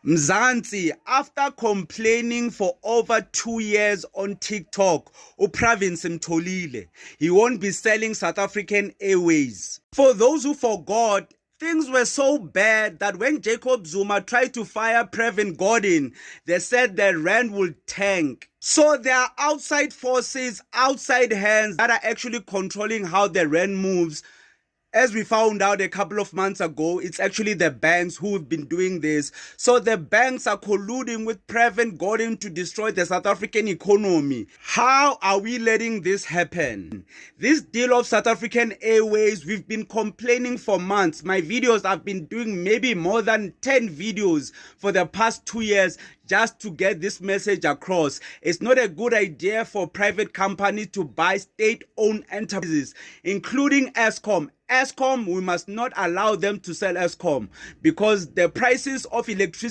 Mzansi, after complaining for over 2 years on TikTok, UPravin Simtholile, he won't be selling South African Airways. For those who forgot, things were so bad that when Jacob Zuma tried to fire Pravin Gordan, they said the rand will tank. So there are outside forces, outside hands that are actually controlling how the rand moves. As we found out a couple of months ago, it's actually the banks who have been doing this. So the banks are colluding with Pravin Gordan to destroy the South African economy. How are we letting this happen? This deal of South African Airways, we've been complaining for months. My videos, I've been doing maybe more than 10 videos for the past 2 years just to get this message across. It's not a good idea for private companies to buy state-owned enterprises, including Eskom. Eskom, we must not allow them to sell Eskom because the prices of electricity